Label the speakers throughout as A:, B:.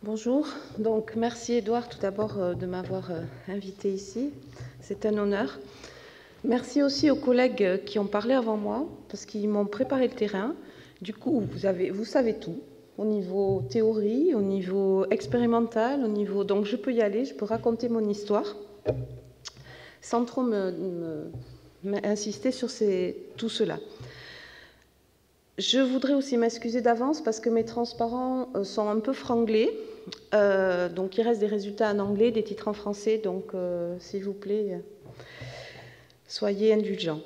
A: Bonjour, donc merci Édouard tout d'abord de m'avoir invité ici, c'est un honneur. Merci aussi aux collègues qui ont parlé avant moi, parce qu'ils m'ont préparé le terrain. Du coup, vous savez tout, au niveau théorie, au niveau expérimental, donc je peux y aller, je peux raconter mon histoire, sans trop insister sur tout cela. Je voudrais aussi m'excuser d'avance parce que mes transparents sont un peu franglés. Donc il reste des résultats en anglais, des titres en français, donc s'il vous plaît, soyez indulgents.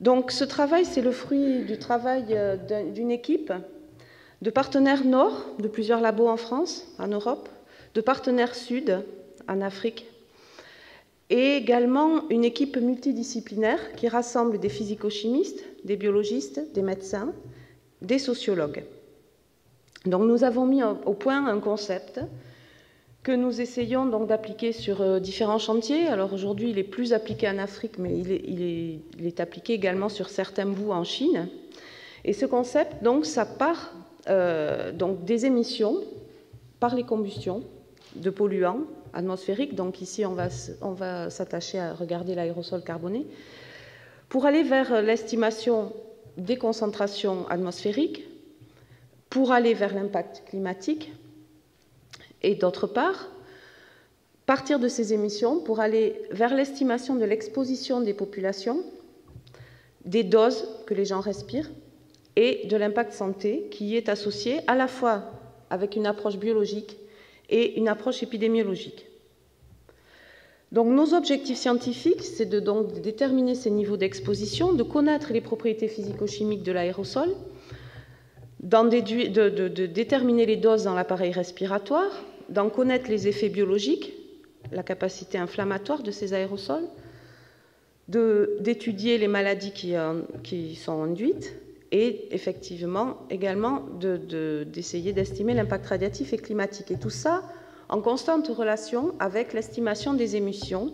A: Donc ce travail, c'est le fruit du travail d'une équipe de partenaires nord, de plusieurs labos en France, en Europe, de partenaires sud, en Afrique, et également une équipe multidisciplinaire qui rassemble des physico-chimistes, des biologistes, des médecins, des sociologues. Donc nous avons mis au point un concept que nous essayons donc d'appliquer sur différents chantiers. Alors aujourd'hui, il est plus appliqué en Afrique, mais il est appliqué également sur certains bouts en Chine. Et ce concept, donc, ça part donc des émissions par les combustions de polluants atmosphériques. Donc ici, on va s'attacher à regarder l'aérosol carboné pour aller vers l'estimation des concentrations atmosphériques, pour aller vers l'impact climatique, et d'autre part, partir de ces émissions pour aller vers l'estimation de l'exposition des populations, des doses que les gens respirent et de l'impact santé qui est associé à la fois avec une approche biologique et une approche épidémiologique. Donc nos objectifs scientifiques, c'est de déterminer ces niveaux d'exposition, de connaître les propriétés physico-chimiques de l'aérosol, de déterminer les doses dans l'appareil respiratoire, d'en connaître les effets biologiques, la capacité inflammatoire de ces aérosols, d'étudier les maladies qui sont induites et effectivement également d'essayer d'estimer l'impact radiatif et climatique. Et tout ça en constante relation avec l'estimation des émissions,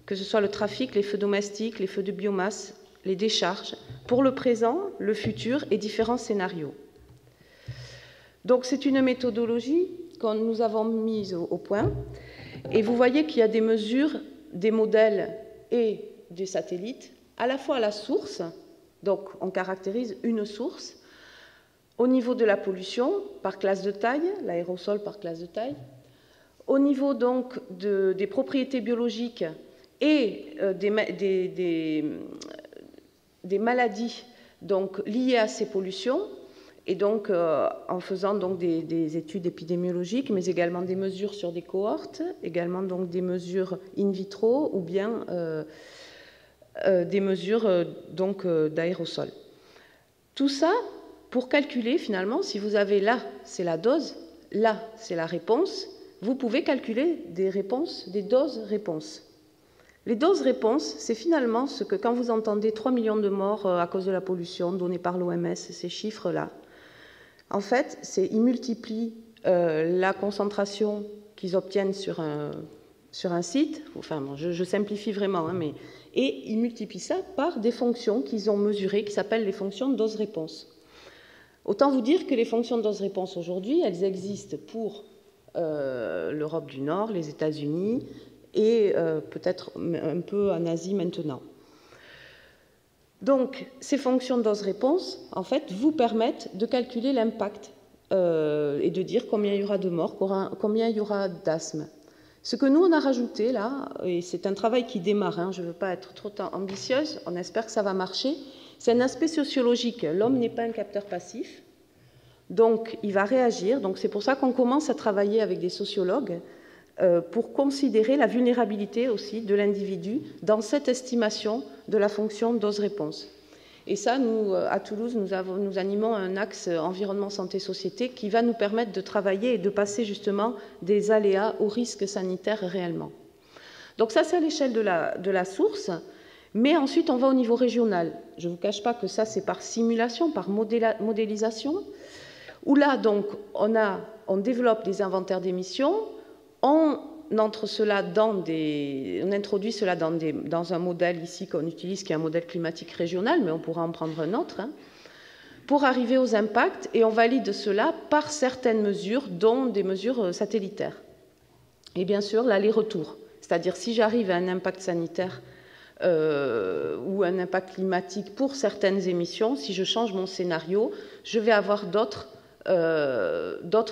A: que ce soit le trafic, les feux domestiques, les feux de biomasse, les décharges, pour le présent, le futur et différents scénarios. Donc c'est une méthodologie que nous avons mise au point, et vous voyez qu'il y a des mesures, des modèles et des satellites, à la fois à la source, donc on caractérise une source, au niveau de la pollution par classe de taille, l'aérosol par classe de taille, au niveau donc des propriétés biologiques et des maladies donc, liées à ces pollutions, et donc en faisant donc des études épidémiologiques, mais également des mesures sur des cohortes, également donc des mesures in vitro ou bien des mesures donc d'aérosols. Tout ça pour calculer finalement, si vous avez là, c'est la dose, là, c'est la réponse, vous pouvez calculer des réponses, des doses-réponses. Les doses-réponses, c'est finalement ce que, quand vous entendez 3 millions de morts à cause de la pollution donnés par l'OMS, ces chiffres-là, en fait, ils multiplient la concentration qu'ils obtiennent sur un site, enfin, bon, je simplifie vraiment, hein, et ils multiplient ça par des fonctions qu'ils ont mesurées, qui s'appellent les fonctions de dose-réponse. Autant vous dire que les fonctions de dose-réponse aujourd'hui, elles existent pour l'Europe du Nord, les États-Unis et peut-être un peu en Asie maintenant. Donc, ces fonctions de dose-réponse, en fait, vous permettent de calculer l'impact et de dire combien il y aura de morts, combien il y aura d'asthme. Ce que nous, on a rajouté là, et c'est un travail qui démarre, hein, je ne veux pas être trop ambitieuse, on espère que ça va marcher, c'est un aspect sociologique. L'homme n'est pas un capteur passif, donc il va réagir. Donc c'est pour ça qu'on commence à travailler avec des sociologues pour considérer la vulnérabilité aussi de l'individu dans cette estimation de la fonction dose-réponse. Et ça, nous, à Toulouse, nous animons un axe environnement, santé, société qui va nous permettre de travailler et de passer justement des aléas aux risques sanitaires réellement. Donc ça, c'est à l'échelle de la source, mais ensuite, on va au niveau régional. Je ne vous cache pas que ça, c'est par simulation, par modélisation, où là, donc, on développe des inventaires d'émissions, on introduit cela dans un modèle ici qu'on utilise, qui est un modèle climatique régional, mais on pourra en prendre un autre, hein, pour arriver aux impacts, et on valide cela par certaines mesures, dont des mesures satellitaires. Et bien sûr, l'aller-retour, c'est-à-dire si j'arrive à un impact sanitaire ou un impact climatique pour certaines émissions, si je change mon scénario, je vais avoir d'autres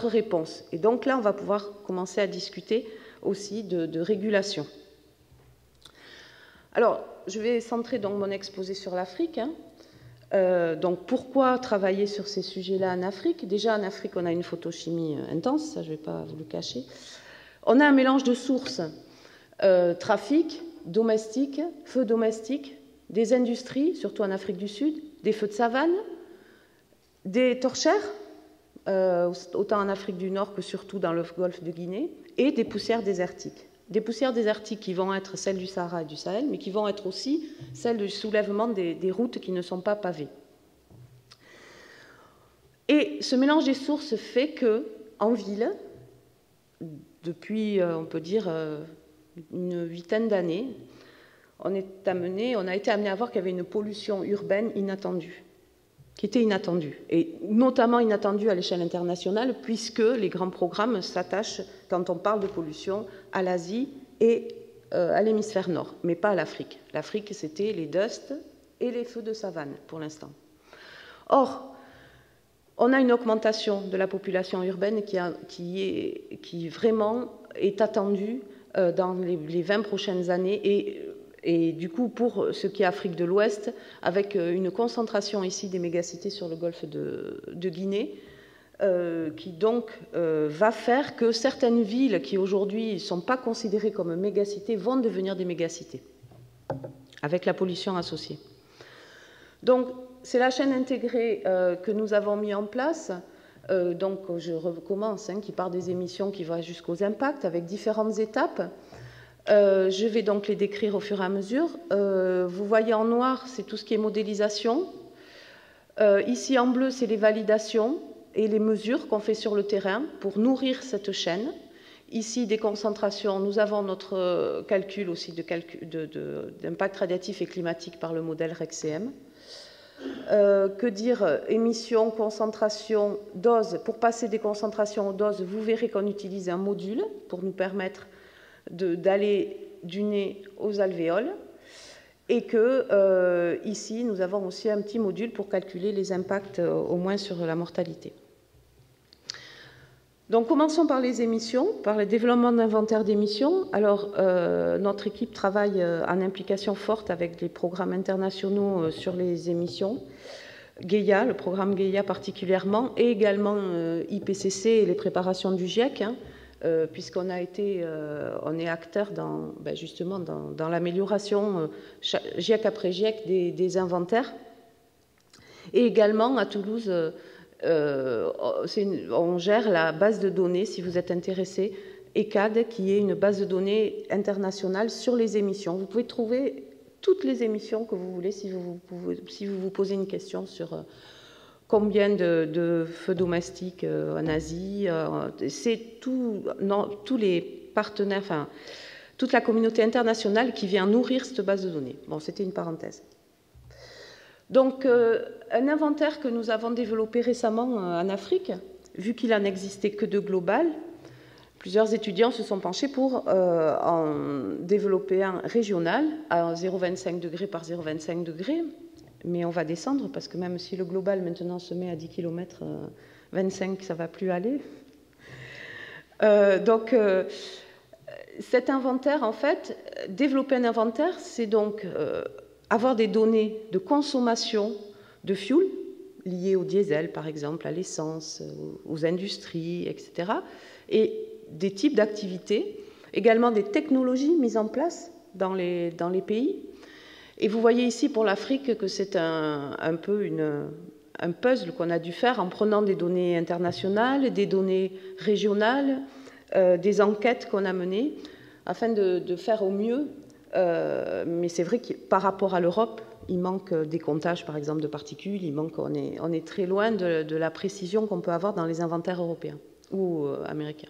A: réponses. Et donc là, on va pouvoir commencer à discuter aussi de régulation. Alors, je vais centrer donc mon exposé sur l'Afrique. Donc, pourquoi travailler sur ces sujets-là en Afrique? Déjà, en Afrique, on a une photochimie intense, ça, je ne vais pas vous le cacher. On a un mélange de sources, trafic, domestique, feux domestiques, des industries, surtout en Afrique du Sud, des feux de savane, des torchères, autant en Afrique du Nord que surtout dans le golfe de Guinée, et des poussières désertiques. Des poussières désertiques qui vont être celles du Sahara et du Sahel, mais qui vont être aussi celles du soulèvement des routes qui ne sont pas pavées. Et ce mélange des sources fait qu'en ville, depuis, on peut dire, une vingtaine d'années, on a été amené à voir qu'il y avait une pollution urbaine inattendue, qui était inattendue, et notamment inattendue à l'échelle internationale, puisque les grands programmes s'attachent, quand on parle de pollution, à l'Asie et à l'hémisphère nord, mais pas à l'Afrique. L'Afrique, c'était les dusts et les feux de savane, pour l'instant. Or, on a une augmentation de la population urbaine qui vraiment est attendue dans les 20 prochaines années, et du coup, pour ce qui est Afrique de l'Ouest, avec une concentration ici des mégacités sur le golfe de Guinée, qui donc va faire que certaines villes qui aujourd'hui ne sont pas considérées comme mégacités vont devenir des mégacités, avec la pollution associée. Donc, c'est la chaîne intégrée que nous avons mis en place. Donc, je recommence, qui part des émissions qui va jusqu'aux impacts, avec différentes étapes. Je vais donc les décrire au fur et à mesure. Vous voyez en noir, c'est tout ce qui est modélisation. Ici, en bleu, c'est les validations et les mesures qu'on fait sur le terrain pour nourrir cette chaîne. Ici, des concentrations. Nous avons notre calcul aussi d'impact radiatif et climatique par le modèle RECCM. Que dire, émissions, concentration, dose. Pour passer des concentrations aux doses, vous verrez qu'on utilise un module pour nous permettre d'aller du nez aux alvéoles, et que ici, nous avons aussi un petit module pour calculer les impacts, au moins sur la mortalité. Donc, commençons par les émissions, par le développement d'inventaire d'émissions. Alors, notre équipe travaille en implication forte avec les programmes internationaux sur les émissions. GEIA, le programme GEIA particulièrement, et également IPCC et les préparations du GIEC, puisqu'on on est acteur justement dans l'amélioration, GIEC après GIEC, des inventaires. Et également, à Toulouse, on gère la base de données, si vous êtes intéressé, ECAD, qui est une base de données internationale sur les émissions. Vous pouvez trouver toutes les émissions que vous voulez si vous vous posez une question sur combien de feux domestiques en Asie. C'est tous les partenaires, enfin, toute la communauté internationale qui vient nourrir cette base de données. Bon, c'était une parenthèse. Donc, un inventaire que nous avons développé récemment en Afrique, vu qu'il n'en existait que de global, plusieurs étudiants se sont penchés pour en développer un régional à 0,25 degrés par 0,25 degrés. Mais on va descendre parce que même si le global maintenant se met à 10 km, 25, ça ne va plus aller. Donc, cet inventaire, en fait, développer un inventaire, c'est donc avoir des données de consommation de fuel liées au diesel, par exemple, à l'essence, aux industries, etc. Et des types d'activités, également des technologies mises en place dans les pays. Et vous voyez ici pour l'Afrique que c'est un peu un puzzle qu'on a dû faire en prenant des données internationales, des données régionales, des enquêtes qu'on a menées, afin de faire au mieux. Mais c'est vrai que par rapport à l'Europe, il manque des comptages, par exemple, de particules, on est très loin de la précision qu'on peut avoir dans les inventaires européens ou américains.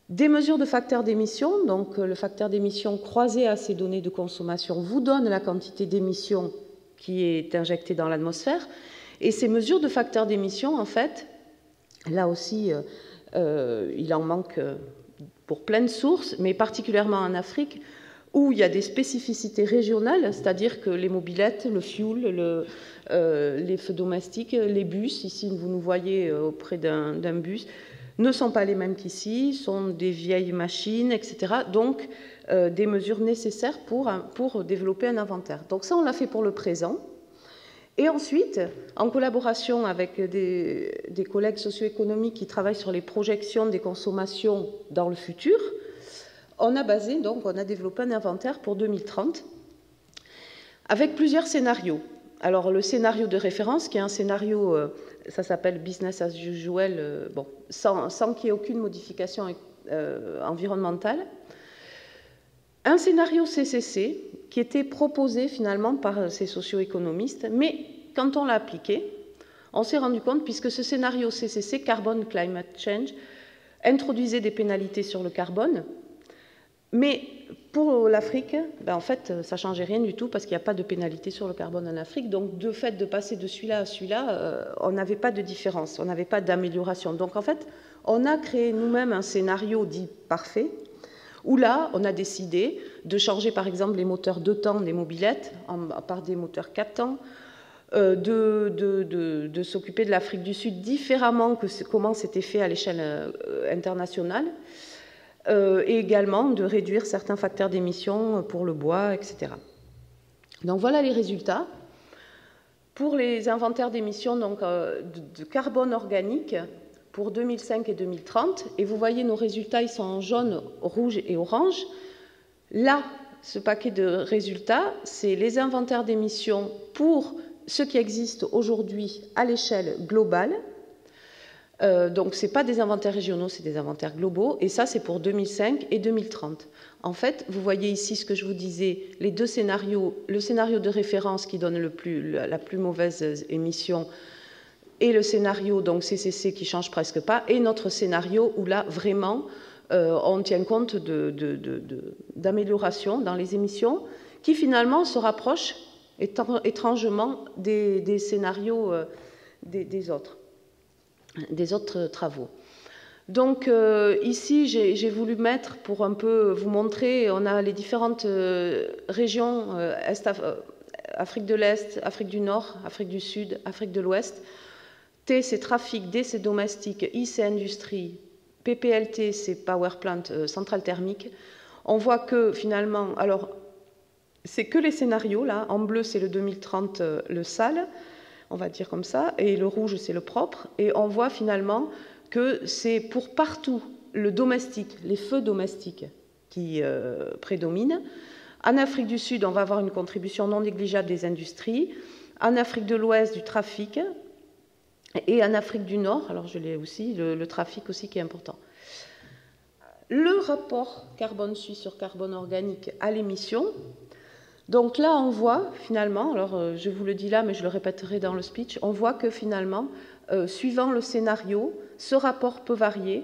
A: Des mesures de facteurs d'émission, donc le facteur d'émission croisé à ces données de consommation vous donne la quantité d'émissions qui est injectée dans l'atmosphère, Et ces mesures de facteurs d'émission, en fait, là aussi, il en manque pour plein de sources, mais particulièrement en Afrique, où il y a des spécificités régionales, c'est-à-dire que les mobylettes, le fuel, les feux domestiques, les bus, ici vous nous voyez auprès d'un bus, ne sont pas les mêmes qu'ici, sont des vieilles machines, etc. Donc, des mesures nécessaires pour développer un inventaire. Donc ça, on l'a fait pour le présent. Et ensuite, en collaboration avec des collègues socio-économiques qui travaillent sur les projections des consommations dans le futur, on a développé un inventaire pour 2030 avec plusieurs scénarios. Alors, le scénario de référence, qui est un scénario, ça s'appelle business as usual, sans qu'il y ait aucune modification environnementale. Un scénario CCC, qui était proposé finalement par ces socio-économistes, mais quand on l'a appliqué, on s'est rendu compte, puisque ce scénario CCC, Carbon Climate Change, introduisait des pénalités sur le carbone, mais pour l'Afrique, en fait, ça ne changeait rien du tout parce qu'il n'y a pas de pénalité sur le carbone en Afrique. Donc, de fait de passer de celui-là à celui-là, on n'avait pas de différence, on n'avait pas d'amélioration. Donc, en fait, on a créé nous-mêmes un scénario dit parfait, où là, on a décidé de changer, par exemple, les moteurs 2 temps des mobylettes par des moteurs 4 temps, de s'occuper de l'Afrique du Sud différemment que comment c'était fait à l'échelle internationale, et également de réduire certains facteurs d'émission pour le bois, etc. Donc voilà les résultats. Pour les inventaires d'émissions de carbone organique pour 2005 et 2030, et vous voyez nos résultats, ils sont en jaune, rouge et orange. Là, ce paquet de résultats, c'est les inventaires d'émissions pour ce qui existe aujourd'hui à l'échelle globale. Donc, ce n'est pas des inventaires régionaux, c'est des inventaires globaux. Et ça, c'est pour 2005 et 2030. En fait, vous voyez ici ce que je vous disais, les deux scénarios, le scénario de référence qui donne la plus mauvaise émission et le scénario donc CCC qui ne change presque pas, et notre scénario où là, vraiment, on tient compte d'amélioration dans les émissions qui finalement se rapprochent étrangement des scénarios des autres travaux. Donc ici, j'ai voulu mettre, pour un peu vous montrer, on a les différentes régions, Afrique de l'Est, Afrique du Nord, Afrique du Sud, Afrique de l'Ouest. T, c'est trafic, D, c'est domestique, I, c'est industrie, PPLT, c'est power plant, centrale thermique. On voit que finalement, alors, c'est que les scénarios, là, en bleu, c'est le 2030, le sale, on va dire comme ça, et le rouge, c'est le propre, et on voit finalement que c'est pour partout le domestique, les feux domestiques qui prédominent. En Afrique du Sud, on va avoir une contribution non négligeable des industries. En Afrique de l'Ouest, du trafic. Et en Afrique du Nord, alors je l'ai aussi, le trafic aussi qui est important. Le rapport carbone suisse sur carbone organique à l'émission. Donc là, on voit finalement, alors je vous le dis là, mais je le répéterai dans le speech, on voit que finalement, suivant le scénario, ce rapport peut varier.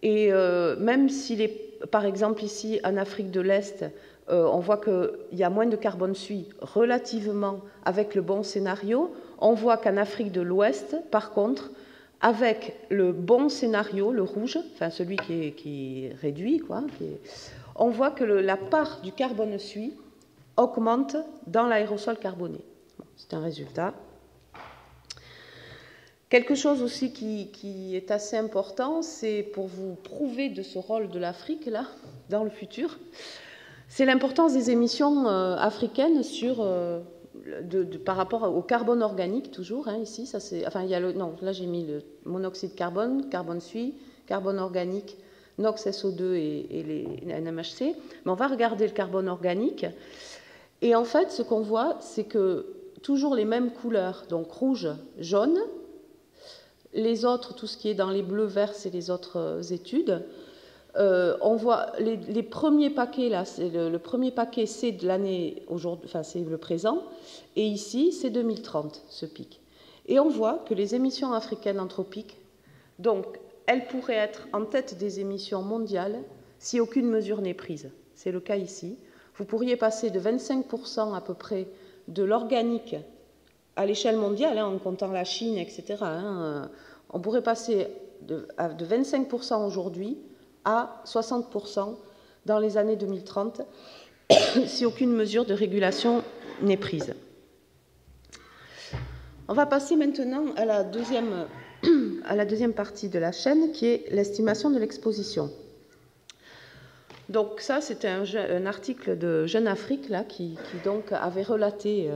A: Et même s'il est, par exemple ici en Afrique de l'Est, on voit qu'il y a moins de carbone suisse relativement avec le bon scénario. On voit qu'en Afrique de l'Ouest, par contre, avec le bon scénario, le rouge, enfin celui qui est réduit, quoi, on voit que la part du carbone suisse augmente dans l'aérosol carboné. Bon, c'est un résultat. Quelque chose aussi qui est assez important, c'est pour vous prouver de ce rôle de l'Afrique, là, dans le futur, c'est l'importance des émissions africaines par rapport au carbone organique, toujours, hein, ici, ça c'est, enfin, il y a non, là j'ai mis le monoxyde de carbone, carbone suisse, carbone organique, NOx, SO2 et les NMHC, mais on va regarder le carbone organique, et en fait, ce qu'on voit, c'est que toujours les mêmes couleurs, donc rouge, jaune, les autres, tout ce qui est dans les bleus, verts, c'est les autres études. On voit les premiers paquets, là, le premier paquet, c'est de l'année aujourd'hui, enfin, c'est le présent, et ici, c'est 2030, ce pic. Et on voit que les émissions africaines anthropiques, donc, elles pourraient être en tête des émissions mondiales si aucune mesure n'est prise. C'est le cas ici. Vous pourriez passer de 25% à peu près de l'organique à l'échelle mondiale, en comptant la Chine, etc., on pourrait passer de 25% aujourd'hui à 60% dans les années 2030 si aucune mesure de régulation n'est prise. On va passer maintenant à la deuxième partie de la chaîne, qui est l'estimation de l'exposition. Donc ça, c'était un article de Jeune Afrique là, qui donc avait relaté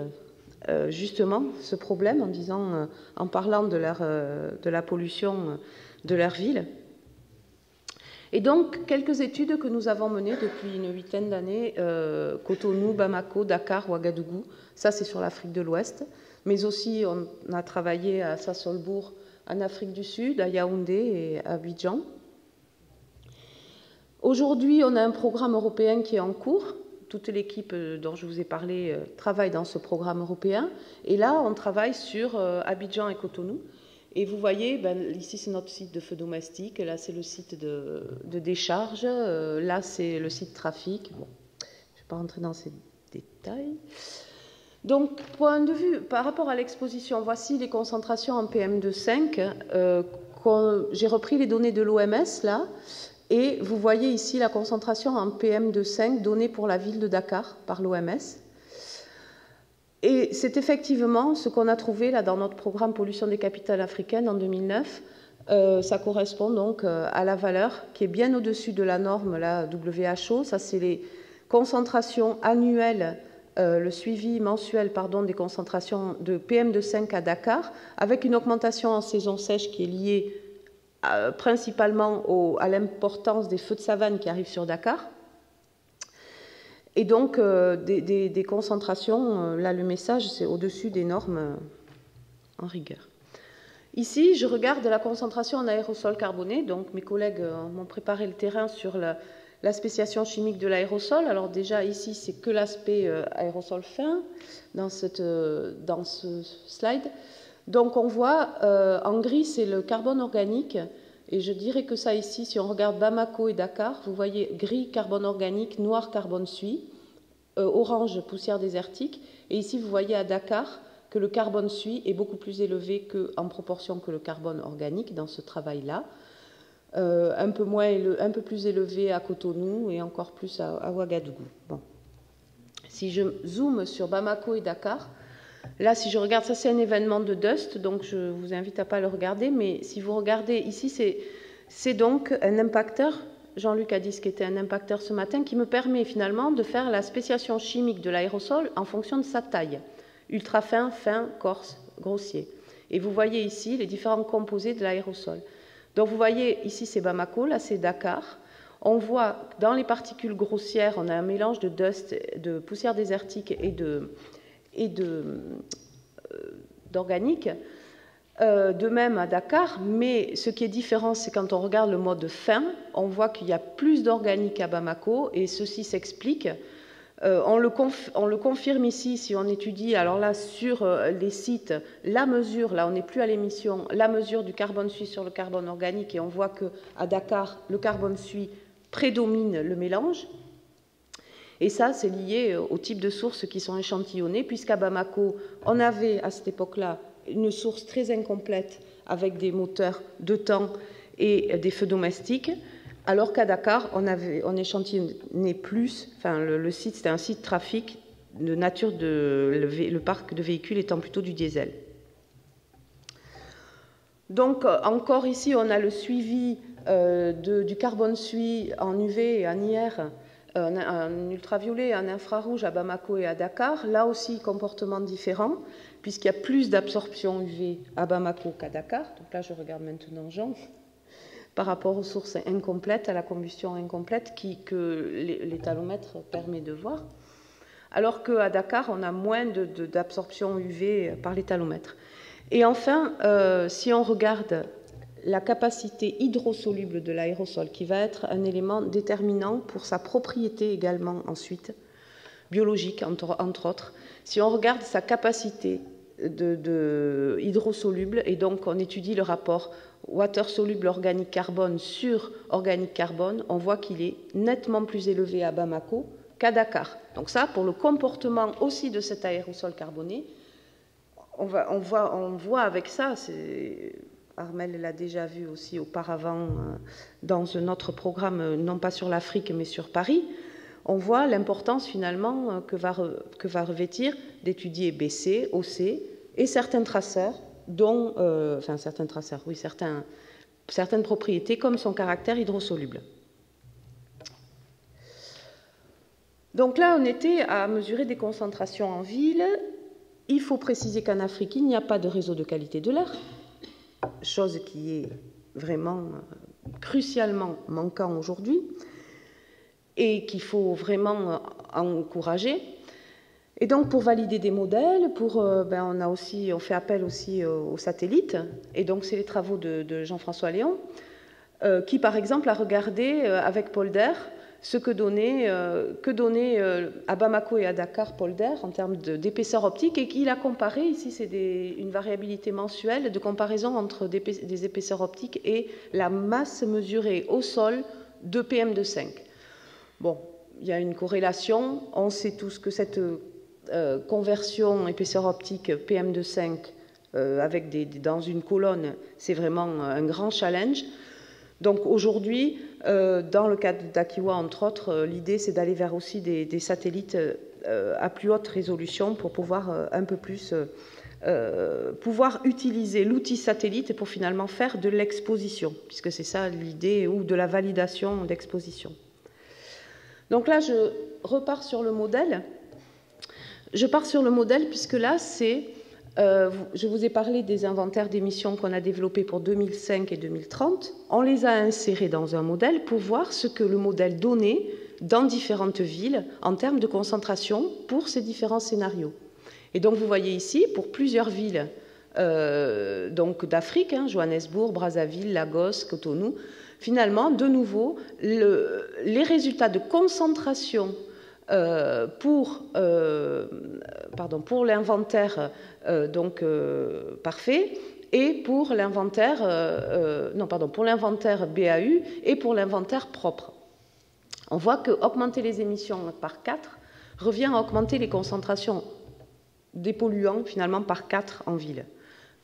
A: justement ce problème en disant, en parlant de la pollution de leur ville. Et donc, quelques études que nous avons menées depuis une huitaine d'années, Cotonou, Bamako, Dakar, Ouagadougou, ça c'est sur l'Afrique de l'Ouest, mais aussi on a travaillé à Sassolbourg, en Afrique du Sud, à Yaoundé et à Abidjan. Aujourd'hui, on a un programme européen qui est en cours. Toute l'équipe dont je vous ai parlé travaille dans ce programme européen. Et là, on travaille sur Abidjan et Cotonou. Et vous voyez, ici c'est notre site de feu domestique, là c'est le site de décharge, là c'est le site trafic. Bon, je ne vais pas rentrer dans ces détails. Donc, point de vue, par rapport à l'exposition, voici les concentrations en PM2,5. J'ai repris les données de l'OMS là, et vous voyez ici la concentration en PM2,5 donnée pour la ville de Dakar par l'OMS. Et c'est effectivement ce qu'on a trouvé là dans notre programme pollution des capitales africaines en 2009. Ça correspond donc à la valeur qui est bien au-dessus de la norme la WHO. Ça, c'est les concentrations annuelles, le suivi mensuel des concentrations de PM2,5 à Dakar, avec une augmentation en saison sèche qui est liée principalement à l'importance des feux de savane qui arrivent sur Dakar. Et donc, des concentrations, là le message, c'est au-dessus des normes en rigueur. Ici, je regarde la concentration en aérosol carboné. Donc, mes collègues m'ont préparé le terrain sur la spéciation chimique de l'aérosol. Alors déjà, ici, c'est que l'aspect aérosol fin dans ce slide. Donc, on voit, en gris, c'est le carbone organique. Et je dirais que ça ici, si on regarde Bamako et Dakar, vous voyez gris, carbone organique, noir, carbone suie, orange, poussière désertique. Et ici, vous voyez à Dakar que le carbone suie est beaucoup plus élevé en proportion que le carbone organique dans ce travail-là. Un peu plus élevé à Cotonou et encore plus à Ouagadougou. Bon. Si je zoome sur Bamako et Dakar, là, si je regarde, ça c'est un événement de dust, donc je vous invite à ne pas le regarder, mais si vous regardez ici, c'est donc un impacteur, Jean-Luc a dit ce qu'était un impacteur ce matin, qui me permet finalement de faire la spéciation chimique de l'aérosol en fonction de sa taille, ultra fin, fin, coarse, grossier. Et vous voyez ici les différents composés de l'aérosol. Donc vous voyez, ici c'est Bamako, là c'est Dakar. On voit dans les particules grossières, on a un mélange de dust, de poussière désertique et d'organique, de même à Dakar, mais ce qui est différent, c'est quand on regarde le mode fin, on voit qu'il y a plus d'organique à Bamako, et ceci s'explique. On le confirme ici, si on étudie, alors là, sur les sites, la mesure, là on n'est plus à l'émission, la mesure du carbone suie sur le carbone organique, et on voit qu'à Dakar, le carbone suie prédomine le mélange. Et ça, c'est lié au type de sources qui sont échantillonnées, puisqu'à Bamako, on avait à cette époque-là une source très incomplète avec des moteurs de temps et des feux domestiques, alors qu'à Dakar, on échantillonnait plus, enfin le site, c'était un site trafic de nature le parc de véhicules étant plutôt du diesel. Donc, encore ici, on a le suivi du carbone suie en UV et en IR, en ultraviolet, en infrarouge à Bamako et à Dakar. Là aussi, comportement différent, puisqu'il y a plus d'absorption UV à Bamako qu'à Dakar. Donc là, je regarde maintenant Jean, par rapport aux sources incomplètes, à la combustion incomplète que l'étalomètre permet de voir. Alors qu'à Dakar, on a moins d'absorption UV par l'étalomètre. Et enfin, si on regarde la capacité hydrosoluble de l'aérosol, qui va être un élément déterminant pour sa propriété également ensuite, biologique entre autres. Si on regarde sa capacité hydrosoluble, et donc on étudie le rapport water soluble organique carbone sur organique carbone, on voit qu'il est nettement plus élevé à Bamako qu'à Dakar. Donc ça, pour le comportement aussi de cet aérosol carboné, on voit avec ça, Armelle l'a déjà vu aussi auparavant dans un autre programme, non pas sur l'Afrique, mais sur Paris, on voit l'importance finalement que va revêtir d'étudier BC, OC et certains traceurs, dont, certaines propriétés comme son caractère hydrosoluble. Donc là, on était à mesurer des concentrations en ville. Il faut préciser qu'en Afrique, il n'y a pas de réseau de qualité de l'air, chose qui est vraiment crucialement manquant aujourd'hui et qu'il faut vraiment encourager. Et donc, pour valider des modèles, on fait appel aussi aux satellites. Et donc, c'est les travaux de Jean-François Léon, qui, par exemple, a regardé avec Polder ce que donnait à Bamako et à Dakar Polder en termes d'épaisseur optique, et qu'il a comparé, ici c'est une variabilité mensuelle de comparaison entre des épaisseurs optiques et la masse mesurée au sol de PM2,5. Bon, il y a une corrélation, on sait tous que cette conversion épaisseur optique PM2,5 dans une colonne, c'est vraiment un grand challenge. Donc aujourd'hui, dans le cadre d'Akiwa, entre autres, l'idée c'est d'aller vers aussi des satellites à plus haute résolution pour pouvoir un peu plus pouvoir utiliser l'outil satellite pour finalement faire de l'exposition, puisque c'est ça l'idée, ou de la validation d'exposition. Donc là, je repars sur le modèle. Je pars sur le modèle puisque là, je vous ai parlé des inventaires d'émissions qu'on a développés pour 2005 et 2030. On les a insérés dans un modèle pour voir ce que le modèle donnait dans différentes villes en termes de concentration pour ces différents scénarios. Et donc, vous voyez ici, pour plusieurs villes d'Afrique, Johannesburg, Brazzaville, Lagos, Cotonou, finalement, de nouveau, les résultats de concentration pour l'inventaire parfait et pour l'inventaire BAU et pour l'inventaire propre. On voit que augmenter les émissions par 4 revient à augmenter les concentrations des polluants finalement par 4 en ville.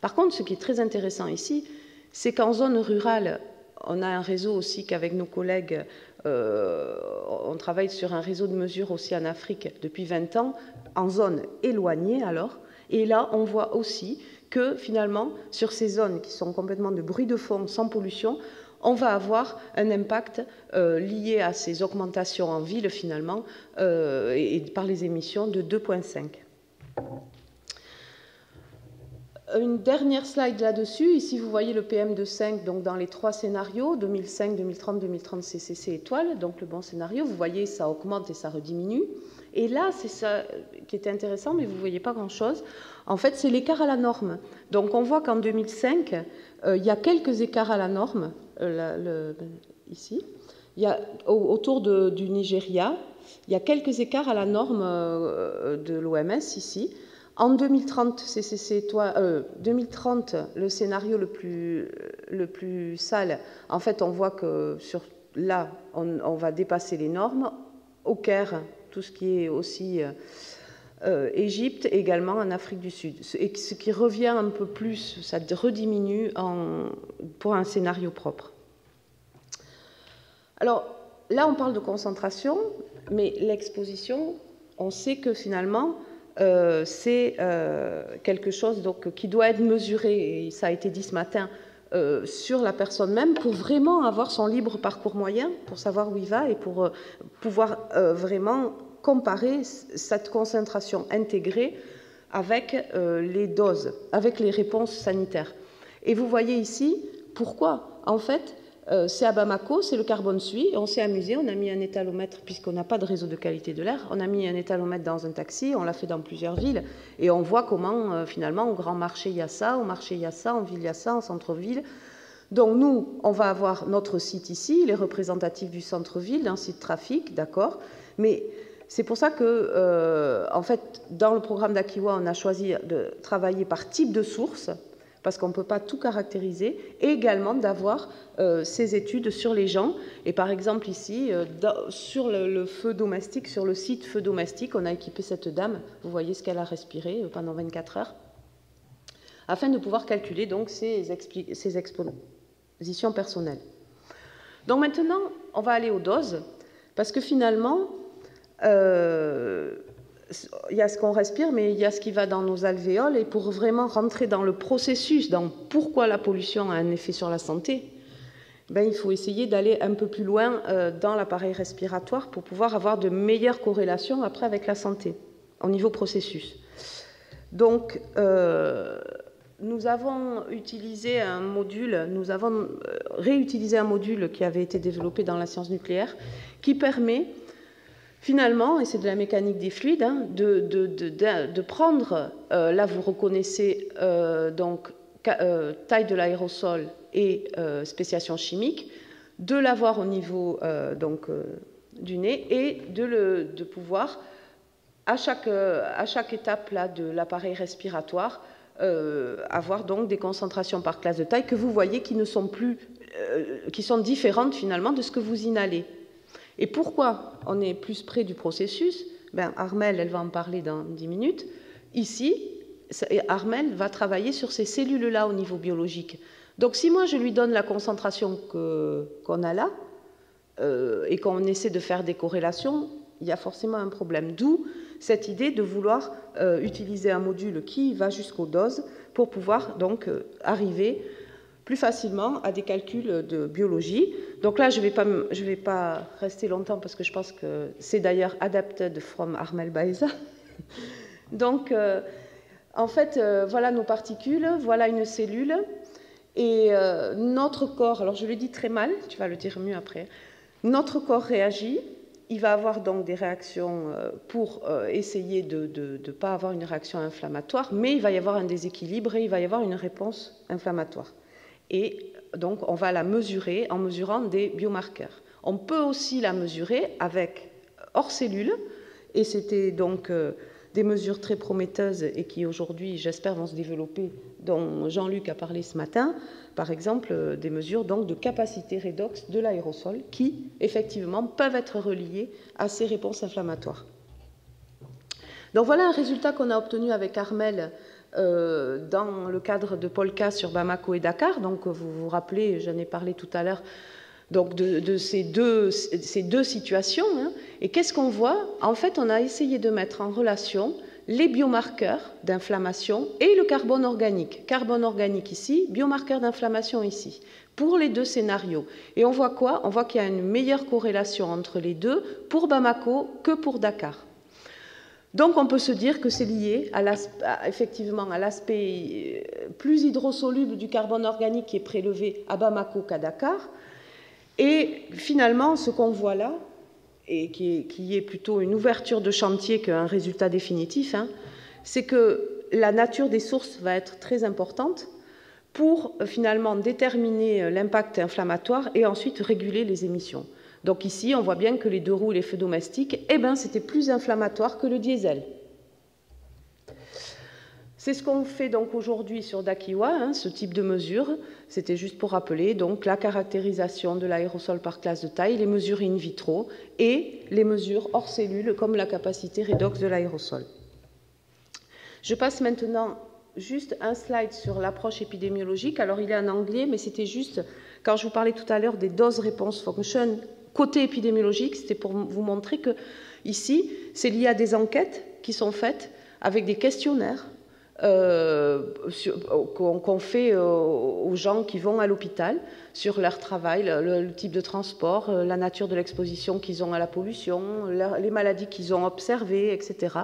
A: Par contre, ce qui est très intéressant ici, c'est qu'en zone rurale, on a un réseau aussi qu'avec nos collègues, on travaille sur un réseau de mesure aussi en Afrique depuis 20 ans, en zone éloignée alors. Et là, on voit aussi que finalement, sur ces zones qui sont complètement de bruit de fond, sans pollution, on va avoir un impact lié à ces augmentations en ville finalement, et par les émissions de 2,5. Une dernière slide là-dessus. Ici, vous voyez le PM2,5 donc dans les 3 scénarios, 2005, 2030, 2030 CCC étoile. Donc le bon scénario, vous voyez, ça augmente et ça rediminue. Et là, c'est ça qui était intéressant, mais vous ne voyez pas grand-chose. En fait, c'est l'écart à la norme. Donc on voit qu'en 2005, il y a quelques écarts à la norme, ici. Il y a, autour du Nigeria, il y a quelques écarts à la norme de l'OMS, ici. En 2030, 2030, le scénario le plus sale, en fait, on voit que là, on va dépasser les normes. Au Caire, tout ce qui est aussi Égypte, également en Afrique du Sud. Et ce qui revient un peu plus, ça rediminue pour un scénario propre. Alors, là, on parle de concentration, mais l'exposition, on sait que finalement, c'est quelque chose qui doit être mesuré, et ça a été dit ce matin, sur la personne même, pour vraiment avoir son libre parcours moyen, pour savoir où il va et pour pouvoir vraiment comparer cette concentration intégrée avec les doses, avec les réponses sanitaires. Et vous voyez ici pourquoi, en fait, c'est à Bamako, c'est le carbone suit, on s'est amusé, on a mis un étalomètre, puisqu'on n'a pas de réseau de qualité de l'air, on a mis un étalomètre dans un taxi, on l'a fait dans plusieurs villes, et on voit comment, finalement, au grand marché, il y a ça, au marché, il y a ça, en ville, il y a ça, en centre-ville. Donc nous, on va avoir notre site ici, il est représentatif du centre-ville, d'un site trafic, d'accord, mais c'est pour ça que, en fait, dans le programme d'Akiwa, on a choisi de travailler par type de source, parce qu'on ne peut pas tout caractériser, et également d'avoir ces études sur les gens. Et par exemple ici, sur le feu domestique, sur le site feu domestique, on a équipé cette dame, vous voyez ce qu'elle a respiré pendant 24 heures. afin de pouvoir calculer donc ces expositions personnelles. Donc maintenant, on va aller aux doses, parce que finalement, il y a ce qu'on respire, mais il y a ce qui va dans nos alvéoles, et pour vraiment rentrer dans le processus, dans pourquoi la pollution a un effet sur la santé, ben, il faut essayer d'aller un peu plus loin dans l'appareil respiratoire pour pouvoir avoir de meilleures corrélations après avec la santé, au niveau processus. Donc, nous avons utilisé un module, nous avons réutilisé un module qui avait été développé dans la science nucléaire, qui permet finalement, et c'est de la mécanique des fluides, hein, de prendre, là vous reconnaissez donc taille de l'aérosol et spéciation chimique, de l'avoir au niveau donc, du nez et de pouvoir, à chaque étape là, de l'appareil respiratoire, avoir donc des concentrations par classe de taille que vous voyez qui ne sont plus, qui sont différentes finalement de ce que vous inhalez. Et pourquoi on est plus près du processus? Ben, Armelle, elle va en parler dans 10 minutes. Ici, Armelle va travailler sur ces cellules-là au niveau biologique. Donc si moi je lui donne la concentration qu'on a là, et qu'on essaie de faire des corrélations, il y a forcément un problème. D'où cette idée de vouloir utiliser un module qui va jusqu'aux doses pour pouvoir donc arriver plus facilement à des calculs de biologie. Donc là, je vais pas rester longtemps parce que je pense que c'est d'ailleurs adapted from Armelle Baiza. Donc, en fait, voilà nos particules, voilà une cellule. Et notre corps, alors je le dis très mal, tu vas le dire mieux après, notre corps réagit, il va avoir donc des réactions pour essayer de ne pas avoir une réaction inflammatoire, mais il va y avoir un déséquilibre et il va y avoir une réponse inflammatoire. Et donc on va la mesurer en mesurant des biomarqueurs. On peut aussi la mesurer avec hors cellule, et c'était donc des mesures très prometteuses et qui aujourd'hui, j'espère, vont se développer, dont Jean-Luc a parlé ce matin, par exemple des mesures donc, de capacité redox de l'aérosol qui, effectivement, peuvent être reliées à ces réponses inflammatoires. Donc voilà un résultat qu'on a obtenu avec Armelle dans le cadre de Polka sur Bamako et Dakar. Donc vous vous rappelez, j'en ai parlé tout à l'heure, donc de ces deux situations. Hein. Et qu'est-ce qu'on voit? En fait, on a essayé de mettre en relation les biomarqueurs d'inflammation et le carbone organique. Carbone organique ici, biomarqueur d'inflammation ici, pour les deux scénarios. Et on voit quoi? On voit qu'il y a une meilleure corrélation entre les deux pour Bamako que pour Dakar. Donc on peut se dire que c'est lié effectivement à l'aspect plus hydrosoluble du carbone organique qui est prélevé à Bamako qu'à Dakar. Et finalement, ce qu'on voit là, et qui est plutôt une ouverture de chantier qu'un résultat définitif, hein, c'est que la nature des sources va être très importante pour finalement déterminer l'impact inflammatoire et ensuite réguler les émissions. Donc ici, on voit bien que les deux roues et les feux domestiques, eh ben, c'était plus inflammatoire que le diesel. C'est ce qu'on fait donc aujourd'hui sur Dakiwa, hein, ce type de mesure. C'était juste pour rappeler donc la caractérisation de l'aérosol par classe de taille, les mesures in vitro et les mesures hors cellule comme la capacité redox de l'aérosol. Je passe maintenant juste un slide sur l'approche épidémiologique. Alors il est en anglais, mais c'était juste, quand je vous parlais tout à l'heure des dose response function, côté épidémiologique, c'était pour vous montrer que ici, c'est lié à des enquêtes qui sont faites avec des questionnaires qu'on fait aux gens qui vont à l'hôpital sur leur travail, le type de transport, la nature de l'exposition qu'ils ont à la pollution, les maladies qu'ils ont observées, etc.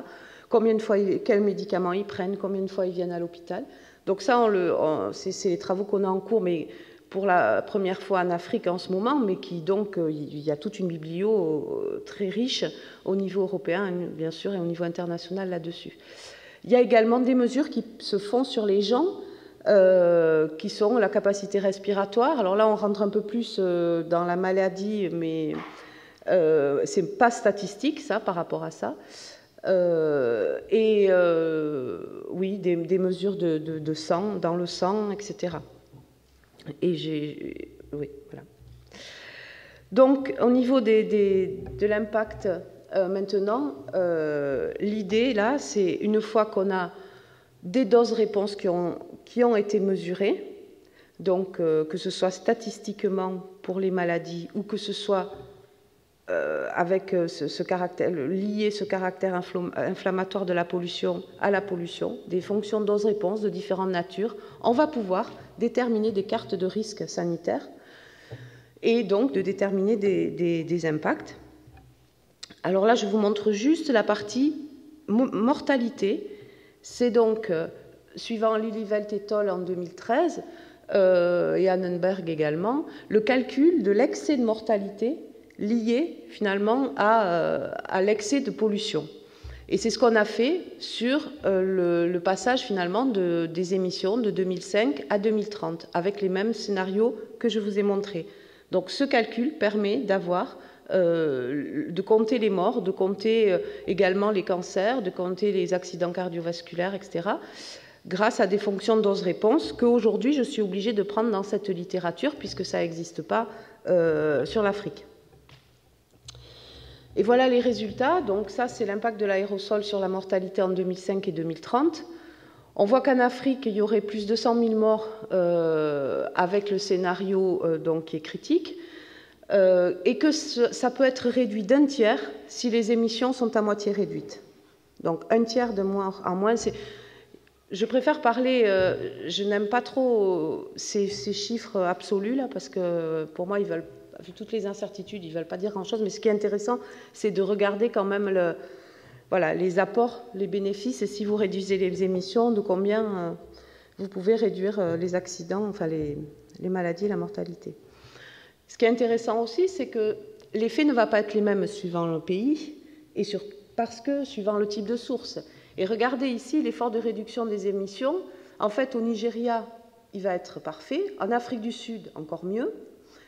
A: Combien de fois, quels médicaments ils prennent, combien de fois ils viennent à l'hôpital. Donc ça, c'est les travaux qu'on a en cours, mais pour la première fois en Afrique en ce moment, mais qui donc, il y a toute une biblio très riche au niveau européen, bien sûr, et au niveau international là-dessus. Il y a également des mesures qui se font sur les gens, qui sont la capacité respiratoire. Alors là, on rentre un peu plus dans la maladie, mais c'est pas statistique, ça, par rapport à ça. Oui, des mesures de sang, dans le sang, etc. Et oui, voilà. Donc, au niveau de l'impact, maintenant, l'idée, là, c'est une fois qu'on a des doses réponses qui ont été mesurées, donc que ce soit statistiquement pour les maladies ou que ce soit avec ce caractère, lier ce caractère inflammatoire de la pollution à la pollution, des fonctions de dose-réponse de différentes natures, on va pouvoir déterminer des cartes de risque sanitaire et donc de déterminer des impacts. Alors là, je vous montre juste la partie mortalité. C'est donc, suivant Lillywelt et al. En 2013, et Annenberg également, le calcul de l'excès de mortalité lié finalement à l'excès de pollution. Et c'est ce qu'on a fait sur le passage finalement des émissions de 2005 à 2030, avec les mêmes scénarios que je vous ai montrés. Donc ce calcul permet d'avoir, de compter les morts, de compter également les cancers, de compter les accidents cardiovasculaires, etc., grâce à des fonctions de dose-réponse qu'aujourd'hui je suis obligée de prendre dans cette littérature puisque ça n'existe pas sur l'Afrique. Et voilà les résultats. Donc ça, c'est l'impact de l'aérosol sur la mortalité en 2005 et 2030. On voit qu'en Afrique, il y aurait plus de 100 000 morts avec le scénario donc, qui est critique, et que ça peut être réduit d'un tiers si les émissions sont à moitié réduites. Donc un tiers de morts en moins, c'est... Je préfère parler, je n'aime pas trop ces chiffres absolus, là, parce que pour moi, ils veulent, vu toutes les incertitudes, ils ne veulent pas dire grand-chose, mais ce qui est intéressant, c'est de regarder quand même voilà, les apports, les bénéfices, et si vous réduisez les émissions, de combien vous pouvez réduire les accidents, enfin les maladies, la mortalité. Ce qui est intéressant aussi, c'est que l'effet ne va pas être les mêmes suivant le pays, et parce que suivant le type de source. Et regardez ici l'effort de réduction des émissions. En fait, au Nigeria, il va être parfait. En Afrique du Sud, encore mieux.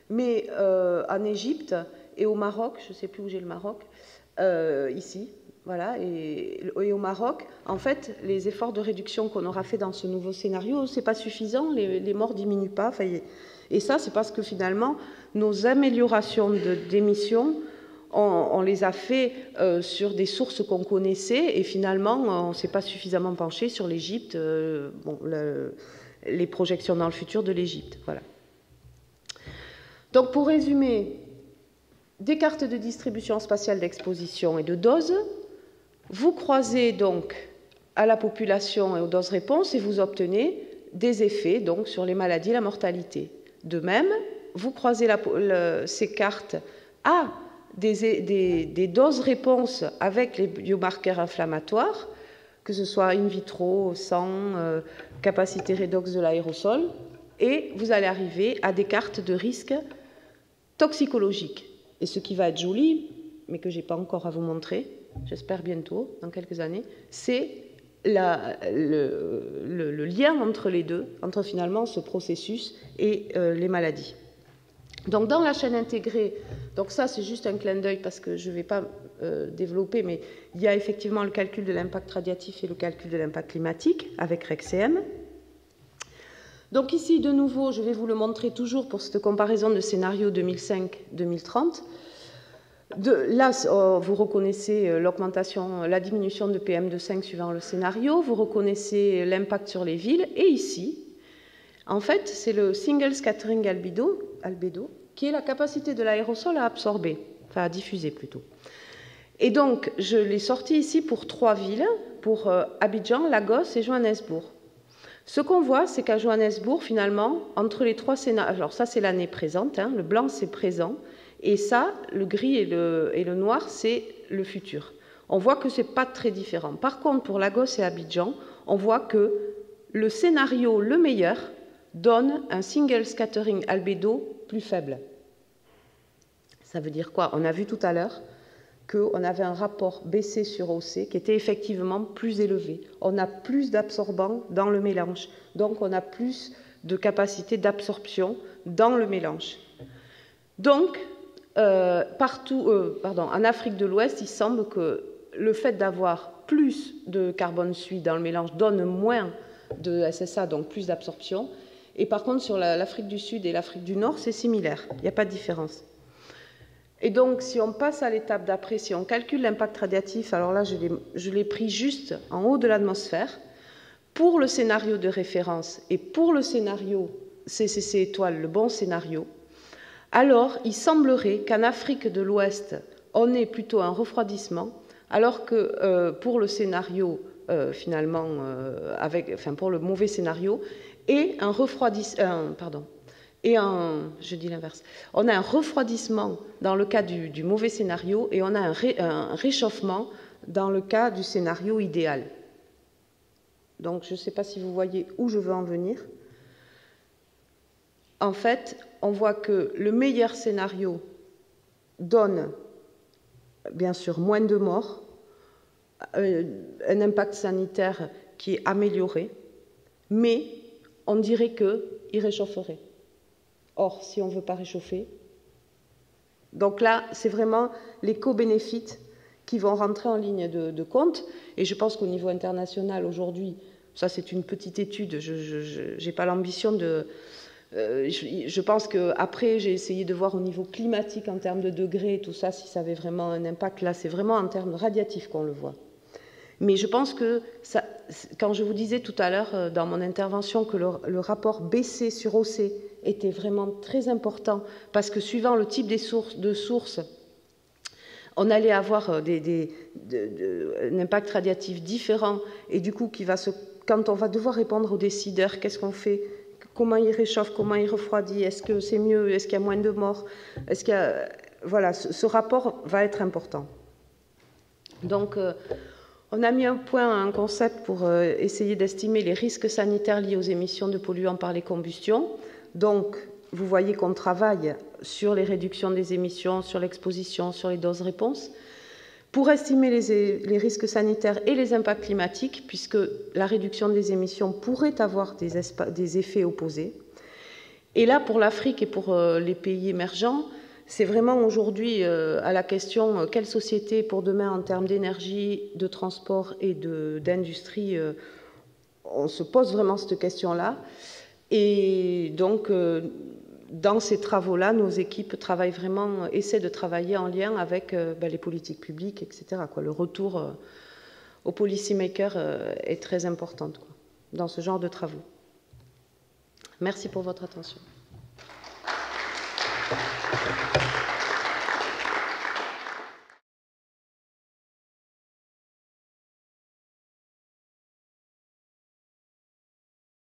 A: Mais en Égypte et au Maroc, je ne sais plus où j'ai le Maroc, ici, voilà, et au Maroc, en fait, les efforts de réduction qu'on aura fait dans ce nouveau scénario, ce n'est pas suffisant, les morts ne diminuent pas. Et ça, c'est parce que finalement, nos améliorations d'émissions, on les a fait sur des sources qu'on connaissait et finalement, on ne s'est pas suffisamment penché sur l'Égypte, les projections dans le futur de l'Égypte. Voilà. Donc, pour résumer, des cartes de distribution spatiale d'exposition et de doses, vous croisez donc à la population et aux doses-réponses et vous obtenez des effets donc, sur les maladies et la mortalité. De même, vous croisez ces cartes à des doses-réponses avec les biomarqueurs inflammatoires, que ce soit in vitro, sang, capacité redox de l'aérosol, et vous allez arriver à des cartes de risque toxicologiques. Et ce qui va être joli, mais que je n'ai pas encore à vous montrer, j'espère bientôt, dans quelques années, c'est le lien entre les deux, entre finalement ce processus et les maladies. Donc dans la chaîne intégrée, donc ça c'est juste un clin d'œil parce que je ne vais pas développer, mais il y a effectivement le calcul de l'impact radiatif et le calcul de l'impact climatique avec RECSEM. Donc ici, de nouveau, je vais vous le montrer toujours pour cette comparaison de scénario 2005-2030. Là, vous reconnaissez l'augmentation, la diminution de PM2,5 suivant le scénario, vous reconnaissez l'impact sur les villes, et ici, en fait, c'est le single scattering albedo, qui est la capacité de l'aérosol à absorber, enfin à diffuser plutôt. Et donc, je l'ai sorti ici pour 3 villes, pour Abidjan, Lagos et Johannesburg. Ce qu'on voit, c'est qu'à Johannesburg, finalement, entre les 3 scénarios, alors ça c'est l'année présente, hein, le blanc c'est présent, et ça, le gris et le noir, c'est le futur. On voit que ce n'est pas très différent. Par contre, pour Lagos et Abidjan, on voit que le scénario le meilleur donne un single scattering albédo plus faible. Ça veut dire quoi? On a vu tout à l'heure qu'on avait un rapport BC sur OC qui était effectivement plus élevé. On a plus d'absorbants dans le mélange, donc on a plus de capacité d'absorption dans le mélange. Donc, en Afrique de l'Ouest, il semble que le fait d'avoir plus de carbone suie dans le mélange donne moins de SSA, donc plus d'absorption. Et par contre, sur l'Afrique du Sud et l'Afrique du Nord, c'est similaire. Il n'y a pas de différence. Et donc, si on passe à l'étape d'après, si on calcule l'impact radiatif, alors là, je l'ai pris juste en haut de l'atmosphère, pour le scénario de référence et pour le scénario CCC étoile, le bon scénario, alors il semblerait qu'en Afrique de l'Ouest, on ait plutôt un refroidissement, alors que pour le scénario, pour le mauvais scénario, et un refroidissement, je dis l'inverse, on a un refroidissement dans le cas du mauvais scénario et on a un réchauffement dans le cas du scénario idéal. Donc, je ne sais pas si vous voyez où je veux en venir. En fait, on voit que le meilleur scénario donne, bien sûr, moins de morts, un impact sanitaire qui est amélioré, mais on dirait qu'il réchaufferait. Or, si on ne veut pas réchauffer, donc là, c'est vraiment les co-bénéfices qui vont rentrer en ligne de compte. Et je pense qu'au niveau international, aujourd'hui, ça c'est une petite étude, je n'ai pas l'ambition de... je pense qu'après, j'ai essayé de voir au niveau climatique, en termes de degrés, tout ça, si ça avait vraiment un impact. Là, c'est vraiment en termes radiatifs qu'on le voit. Mais je pense que, ça, quand je vous disais tout à l'heure dans mon intervention que le rapport BC sur OC était vraiment très important, parce que suivant le type de sources, on allait avoir un impact radiatif différent, et du coup, quand on va devoir répondre aux décideurs, qu'est-ce qu'on fait? Comment il réchauffe? Comment il refroidit? Est-ce que c'est mieux? Est-ce qu'il y a moins de morts? Est-ce qu'il y a... Voilà, ce rapport va être important. Donc, on a mis un concept pour essayer d'estimer les risques sanitaires liés aux émissions de polluants par les combustions. Donc, vous voyez qu'on travaille sur les réductions des émissions, sur l'exposition, sur les doses réponses, pour estimer les risques sanitaires et les impacts climatiques, puisque la réduction des émissions pourrait avoir des effets opposés. Et là, pour l'Afrique et pour les pays émergents, c'est vraiment aujourd'hui à la question quelle société pour demain en termes d'énergie, de transport et d'industrie, on se pose vraiment cette question-là. Et donc, dans ces travaux-là, nos équipes essaient de travailler en lien avec les politiques publiques, etc. Le retour aux policymakers est très important dans ce genre de travaux. Merci pour votre attention.